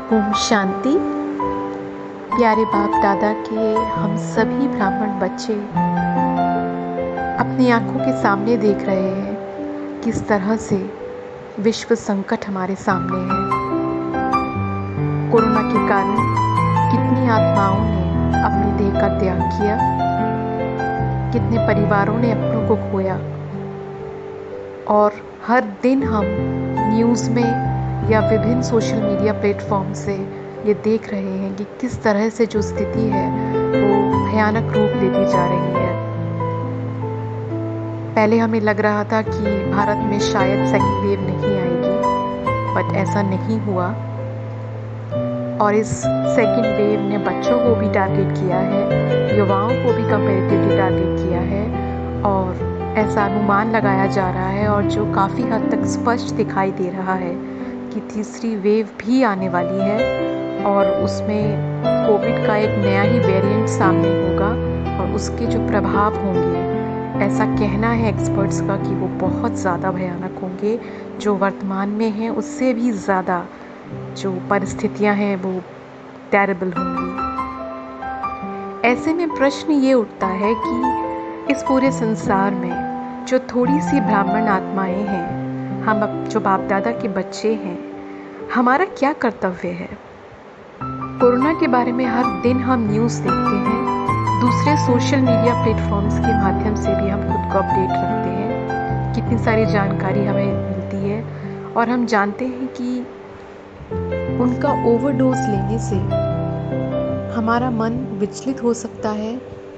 ओम शांति। प्यारे बाप दादा के हम सभी ब्राह्मण बच्चे अपनी आंखों के सामने देख रहे हैं किस तरह से विश्व संकट हमारे सामने है। कोरोना के कारण कितनी आत्माओं ने अपनी देह का त्याग किया, कितने परिवारों ने अपनों को खोया, और हर दिन हम न्यूज़ में या विभिन्न सोशल मीडिया प्लेटफॉर्म से ये देख रहे हैं कि किस तरह से जो स्थिति है वो भयानक रूप लेती जा रही है। पहले हमें लग रहा था कि भारत में शायद सेकेंड वेव नहीं आएगी, बट ऐसा नहीं हुआ। और इस सेकेंड वेव ने बच्चों को भी टारगेट किया है, युवाओं को भी कंपैरेटिवली टारगेट किया है, और ऐसा अनुमान लगाया जा रहा है और जो काफ़ी हद तक स्पष्ट दिखाई दे रहा है कि तीसरी वेव भी आने वाली है और उसमें कोविड का एक नया ही वेरिएंट सामने होगा और उसके जो प्रभाव होंगे, ऐसा कहना है एक्सपर्ट्स का कि वो बहुत ज़्यादा भयानक होंगे। जो वर्तमान में हैं उससे भी ज़्यादा जो परिस्थितियां हैं वो टेरेबल होंगी। ऐसे में प्रश्न ये उठता है कि इस पूरे संसार में जो थोड़ी सी ब्राह्मण आत्माएं हैं, हम जो बाप दादा के बच्चे हैं, हमारा क्या कर्तव्य है। कोरोना के बारे में हर दिन हम न्यूज़ देखते हैं, दूसरे सोशल मीडिया प्लेटफॉर्म्स के माध्यम से भी हम खुद को अपडेट रखते हैं। कितनी सारी जानकारी हमें मिलती है और हम जानते हैं कि उनका ओवरडोज लेने से हमारा मन विचलित हो सकता है,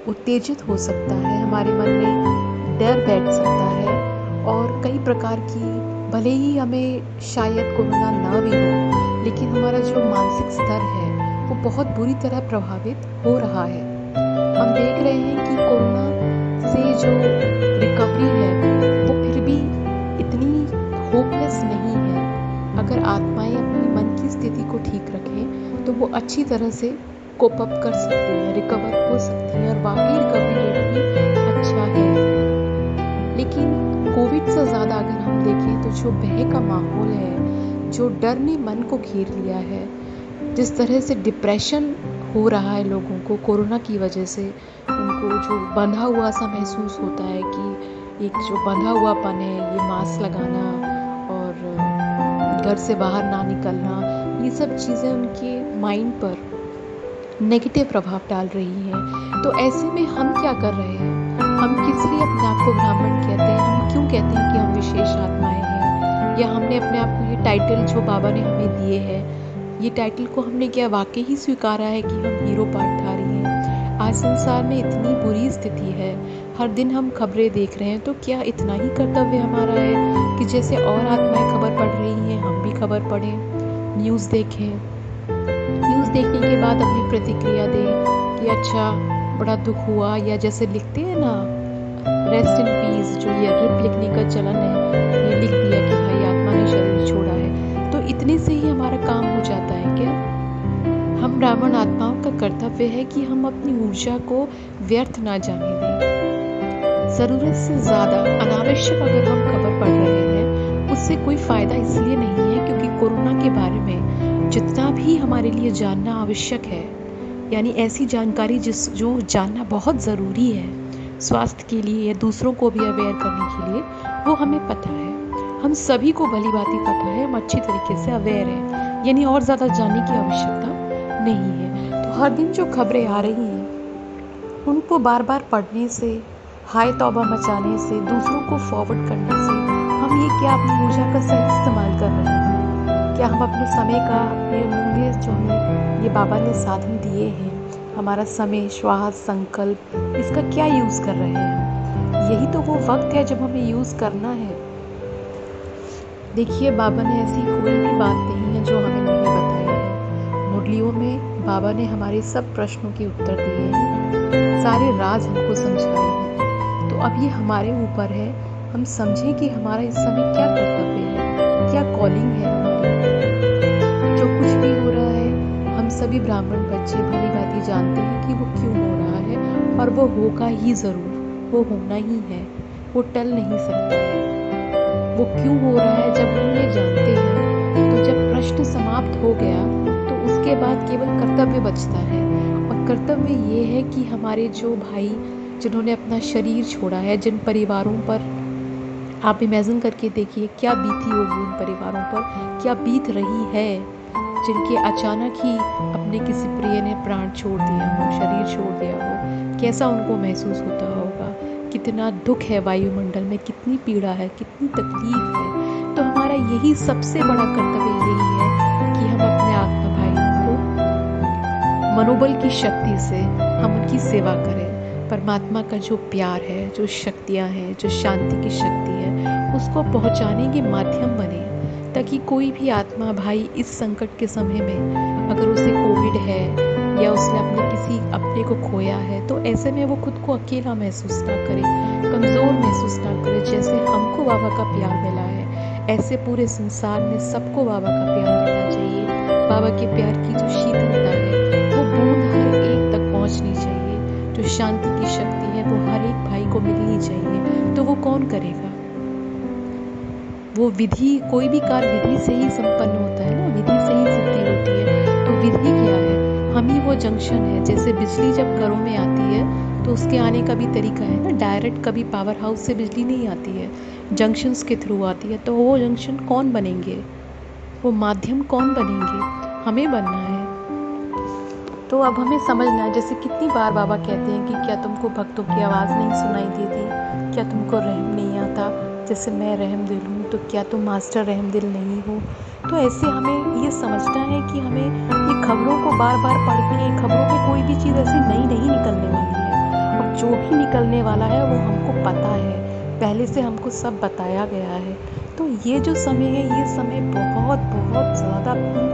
उत्तेजित हो सकता है, हमारे मन में डर बैठ सकता है और कई प्रकार की, भले ही हमें शायद कोरोना ना भी हो, लेकिन हमारा जो मानसिक स्तर है वो बहुत बुरी तरह प्रभावित हो रहा है। हम देख रहे हैं कि कोरोना से जो रिकवरी है वो फिर भी इतनी होपलेस नहीं है। अगर आत्माएं अपनी मन की स्थिति को ठीक रखें तो वो अच्छी तरह से कोप अप कर सकती हैं, रिकवर हो सकती हैं, और वाकई रिकवरी रेट भी अच्छा है। लेकिन कोविड से ज़्यादा अगर हम देखें तो जो भय का माहौल है, जो डर ने मन को घेर लिया है, जिस तरह से डिप्रेशन हो रहा है लोगों को कोरोना की वजह से, उनको जो बंधा हुआ सा महसूस होता है कि एक जो बंधा हुआपन है, ये मास्क लगाना और घर से बाहर ना निकलना, ये सब चीज़ें उनके माइंड पर नेगेटिव प्रभाव डाल रही हैं। तो ऐसे में हम क्या कर रहे हैं? हम किस लिए अपने आप को ब्राह्मण कहते हैं? हम क्यों कहते हैं कि हम विशेष आत्माएं हैं? या हमने अपने आप को ये टाइटल जो बाबा ने हमें दिए हैं, ये टाइटल को हमने क्या वाकई ही स्वीकारा है कि हम हीरो पाठधारी हैं? आज संसार में इतनी बुरी स्थिति है, हर दिन हम खबरें देख रहे हैं, तो क्या इतना ही कर्तव्य हमारा है कि जैसे और आत्माएं खबर पढ़ रही हैं हम भी खबर पढ़ें, न्यूज़ देखें, न्यूज़ देखने के बाद अपनी प्रतिक्रिया दें कि अच्छा बड़ा दुख हुआ, या जैसे लिखते हैं ना रेस्ट इन पीस, जो ये रिप लिखने का चलन है, ये लिख दिया कि भाई आत्मा ने शरीर छोड़ा है, तो इतने से ही हमारा काम हो जाता है क्या? हम ब्राह्मण आत्माओं का कर्तव्य है कि हम अपनी ऊर्जा को व्यर्थ ना जाने दें। ज़रूरत से ज़्यादा अनावश्यक अगर हम खबर पढ़ रहे हैं, उससे कोई फ़ायदा इसलिए नहीं है क्योंकि कोरोना के बारे में जितना भी हमारे लिए जानना आवश्यक है, यानी ऐसी जानकारी जो जानना बहुत ज़रूरी है स्वास्थ्य के लिए या दूसरों को भी अवेयर करने के लिए, वो हमें पता है। हम सभी को भली भांति पता है, हम अच्छी तरीके से अवेयर हैं, यानी और ज़्यादा जानने की आवश्यकता नहीं है। तो हर दिन जो खबरें आ रही हैं उनको बार बार पढ़ने से, हाय तौबा मचाने से, दूसरों को फॉरवर्ड करने से हम ये क्या अपनी ऊर्जा का सही इस्तेमाल कर रहे हैं? क्या हम अपने समय का, ये मूल्य जो हमें ये बाबा ने साधन दिए हैं, हमारा समय, श्वास, संकल्प, इसका क्या यूज़ कर रहे हैं? यही तो वो वक्त है जब हमें यूज़ करना है। देखिए, बाबा ने ऐसी कोई भी बात नहीं है जो हमें नहीं बताई है। मुरलियों में बाबा ने हमारे सब प्रश्नों के उत्तर दिए हैं, सारे राज हमको समझाए हैं। तो अब ये हमारे ऊपर है, हम समझें कि हमारा इस समय क्या कर्तव्य है, क्या कॉलिंग है हमारी। जो कुछ भी हो रहा है, हम सभी ब्राह्मण बच्चे भली भांति जानते हैं कि वो क्यों हो रहा है, और वो होगा ही ज़रूर, वो होना ही है, वो टल नहीं सकता है। वो क्यों हो रहा है जब हम ये जानते हैं, तो जब प्रश्न समाप्त हो गया तो उसके बाद केवल कर्तव्य बचता है। और कर्तव्य ये है कि हमारे जो भाई जिन्होंने अपना शरीर छोड़ा है, जिन परिवारों पर आप इमेजिन करके देखिए क्या बीती होगी, उन परिवारों पर क्या बीत रही है, जिनके अचानक ही अपने किसी प्रिय ने प्राण छोड़ दिया हो, शरीर छोड़ दिया हो, कैसा उनको महसूस होता होगा। कितना दुख है वायुमंडल में, कितनी पीड़ा है, कितनी तकलीफ है। तो हमारा यही सबसे बड़ा कर्तव्य यही है कि हम अपने आत्मा भाइयों को मनोबल की शक्ति से हम उनकी सेवा करें। परमात्मा का जो प्यार है, जो शक्तियाँ हैं, जो शांति की शक्ति है, उसको पहुँचाने के माध्यम बने, ताकि कोई भी आत्मा भाई इस संकट के समय में अगर उसे कोविड है या उसने किसी अपने को खोया है, तो ऐसे में वो खुद को अकेला महसूस ना करे, कमज़ोर महसूस ना करे। जैसे हमको बाबा का प्यार मिला है, ऐसे पूरे संसार में सबको बाबा का प्यार मिलना चाहिए। बाबा के प्यार की जो शीतलता है वो बूंद हर एक तक पहुंचनी चाहिए। जो शांति की शक्ति है वो हर एक भाई को मिलनी चाहिए। तो वो कौन करेगा? वो विधि, कोई भी कार्य विधि से ही संपन्न होता है ना, विधि से ही सिद्धि होती है। तो विधि क्या है? हम ही वो जंक्शन है। जैसे बिजली जब घरों में आती है तो उसके आने का भी तरीका है ना, डायरेक्ट कभी पावर हाउस से बिजली नहीं आती है, जंक्शंस के थ्रू आती है। तो वो जंक्शन कौन बनेंगे, वो माध्यम कौन बनेंगे? हमें बनना है। तो अब हमें समझना है, जैसे कितनी बार बाबा कहते हैं कि क्या तुमको भक्तों की आवाज़ नहीं सुनाई देती, क्या तुमको रहम नहीं आता? जैसे मैं रहम दिल हूँ, तो क्या तुम मास्टर रहम दिल नहीं हो? तो ऐसे हमें ये समझना है कि हमें ये खबरों को बार बार पढ़ के, खबरों में कोई भी चीज़ ऐसी नई नहीं निकलने वाली है। और जो भी निकलने वाला है वो हमको पता है, पहले से हमको सब बताया गया है। तो ये जो समय है, ये समय बहुत बहुत ज़्यादा अपनी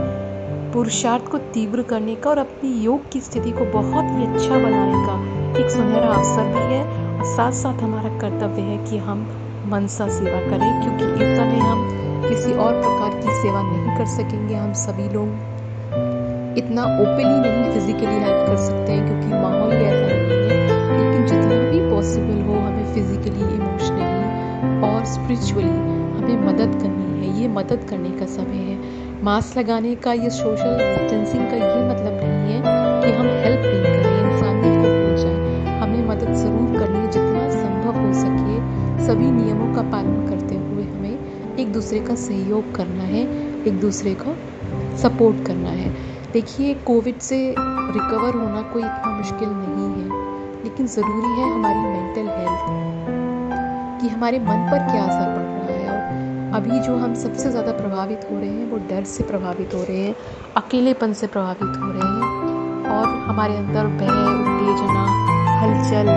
पुरुषार्थ को तीव्र करने का और अपनी योग की स्थिति को बहुत ही अच्छा बनाने का एक सुनहरा अवसर भी है। और साथ साथ हमारा कर्तव्य है कि हम मनसा सेवा करें, क्योंकि इस समय हम किसी और प्रकार की सेवा नहीं कर सकेंगे। हम सभी लोग इतना ओपनली नहीं फिजिकली हेल्प कर सकते हैं, क्योंकि माहौल ही ऐसा नहीं है। लेकिन जितना भी पॉसिबल हो, हमें फिजिकली, इमोशनली और स्पिरिचुअली हमें मदद करनी है। ये मदद करने का समय है। मास्क लगाने का, ये सोशल डिस्टेंसिंग का ये मतलब नहीं है कि हम हेल्प नहीं करें, इंसानियत को भूल जाए। हमें मदद ज़रूर करनी है, जितना संभव हो सके सभी नियमों का पालन करते हुए हमें एक दूसरे का सहयोग करना है, एक दूसरे को सपोर्ट करना है। देखिए, कोविड से रिकवर होना कोई इतना मुश्किल नहीं है, लेकिन ज़रूरी है हमारी मेंटल हेल्थ, कि हमारे मन पर क्या असर पड़ रहा है। और अभी जो हम सबसे ज़्यादा प्रभावित हो रहे हैं वो डर से प्रभावित हो रहे हैं, अकेलेपन से प्रभावित हो रहे हैं, और हमारे अंदर भय, उत्तेजना, हलचल,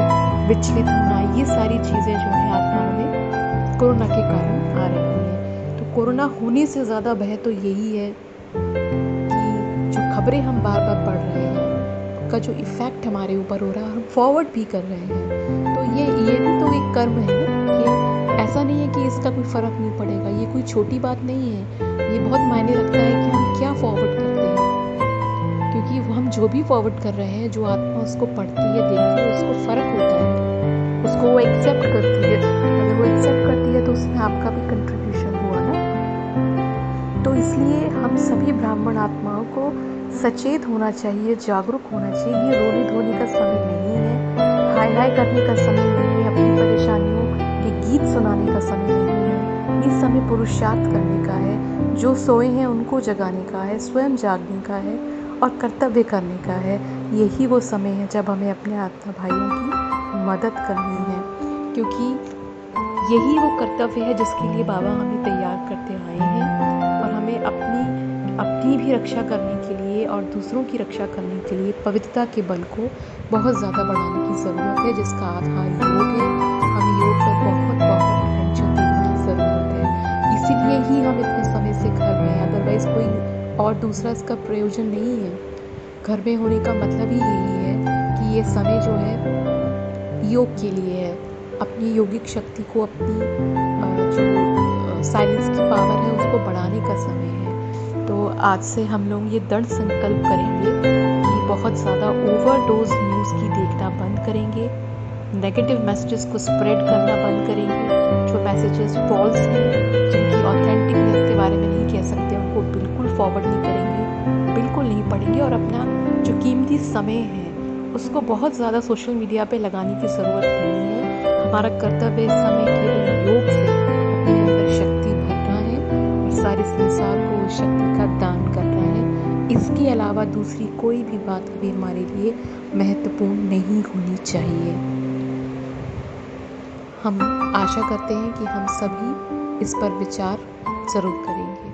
विचलित होना, ये सारी चीज़ें जो हैं आत्माओं में कोरोना के कारण आ रही हैं। तो कोरोना होने से ज़्यादा भय तो यही है कि जो खबरें हम बार बार पढ़ रहे हैं का जो इफ़ेक्ट हमारे ऊपर हो रहा है, हम फॉरवर्ड भी कर रहे हैं। तो ये भी तो एक कर्म है ना, कि ऐसा नहीं है कि इसका कोई फ़र्क नहीं पड़ेगा। ये कोई छोटी बात नहीं है, ये बहुत मायने रखता है कि हम क्या फॉरवर्ड करते हैं। क्योंकि वो हम जो भी फॉरवर्ड कर रहे हैं, जो आत्मा उसको पढ़ती है, देखती है, उसको फ़र्क होता है, उसको वो एक्सेप्ट करती है। अगर वो एक्सेप्ट करती है तो उसमें आपका भी कंट्रीब्यूशन हुआ ना। तो इसलिए हम सभी ब्राह्मण आत्माओं को सचेत होना चाहिए, जागरूक होना चाहिए। ये रोने धोने का समय नहीं है, हाय हाय करने का समय नहीं है, अपनी परेशानियों के गीत सुनाने का समय नहीं है। ये समय पुरुषार्थ करने का है, जो सोए हैं उनको जगाने का है, स्वयं जागने का है और कर्तव्य करने का है। यही वो समय है जब हमें अपने आत्मा भाइयों की मदद करनी है, क्योंकि यही वो कर्तव्य है जिसके लिए बाबा हमें तैयार करते आए हैं। और हमें अपनी भी रक्षा करने के लिए और दूसरों की रक्षा करने के लिए पवित्रता के बल को बहुत ज़्यादा बढ़ाने की ज़रूरत है, जिसका आधार योग है। हमें योग पर बहुत बहुत अटेंशन देने की ज़रूरत है। इसीलिए ही हम इतने समय से घर में हैं, अदरवाइज़ कोई और दूसरा इसका प्रयोजन नहीं है। घर में होने का मतलब ही यही है कि ये समय जो है योग के लिए है, अपनी यौगिक शक्ति को, अपनी जो साइलेंस की पावर है उसको बढ़ाने का समय है। तो आज से हम लोग ये दृढ़ संकल्प करेंगे कि बहुत ज़्यादा ओवरडोज न्यूज़ की देखना बंद करेंगे, नेगेटिव मैसेजेस को स्प्रेड करना बंद करेंगे। जो मैसेजेस फॉल्स हैं, जिनकी ऑथेंटिकनेस के बारे में नहीं कह सकते, उनको बिल्कुल फॉरवर्ड नहीं करेंगे, बिल्कुल बिल्कुल नहीं पड़ेंगे और अपना जो कीमती समय है उसको बहुत ज़्यादा सोशल मीडिया पे लगाने की ज़रूरत नहीं है। हमारा कर्तव्य इस समय केवल योग से अपने अंदर शक्ति भरना है और सारे संसार को उस शक्ति का दान करना है। इसके अलावा दूसरी कोई भी बात कभी हमारे लिए महत्वपूर्ण नहीं होनी चाहिए। हम आशा करते हैं कि हम सभी इस पर विचार ज़रूर करेंगे।